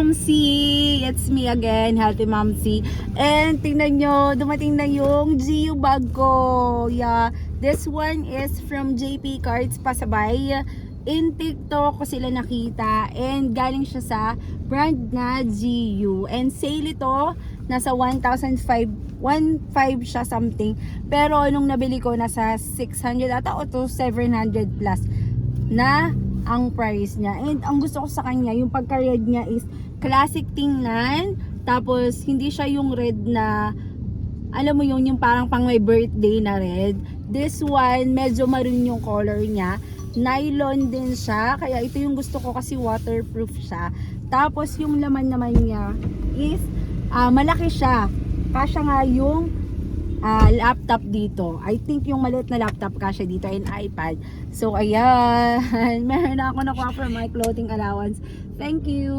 Momsy! It's me again, Healthy Momsy. And tingnan nyo, dumating na yung GU bag ko. Yeah, this one is from JP Cards pasabay. In TikTok ko sila nakita and galing siya sa brand na GU. And sale ito, nasa 1,500 siya something. Pero nung nabili ko, nasa 600 ata o to 700 plus na ang price niya. And ang gusto ko sa kanya, yung pagka-red niya is classic tingnan. Tapos hindi siya yung red na, alam mo yung parang pang may birthday na red. This one, medyo maroon yung color niya. Nylon din siya. Kaya ito yung gusto ko kasi waterproof siya. Tapos yung laman naman niya is malaki siya. Kasya nga yung laptop dito. I think yung maliit na laptop kasya dito and iPad. So ayan, meron na ako nakuha from my clothing allowance. Thank you.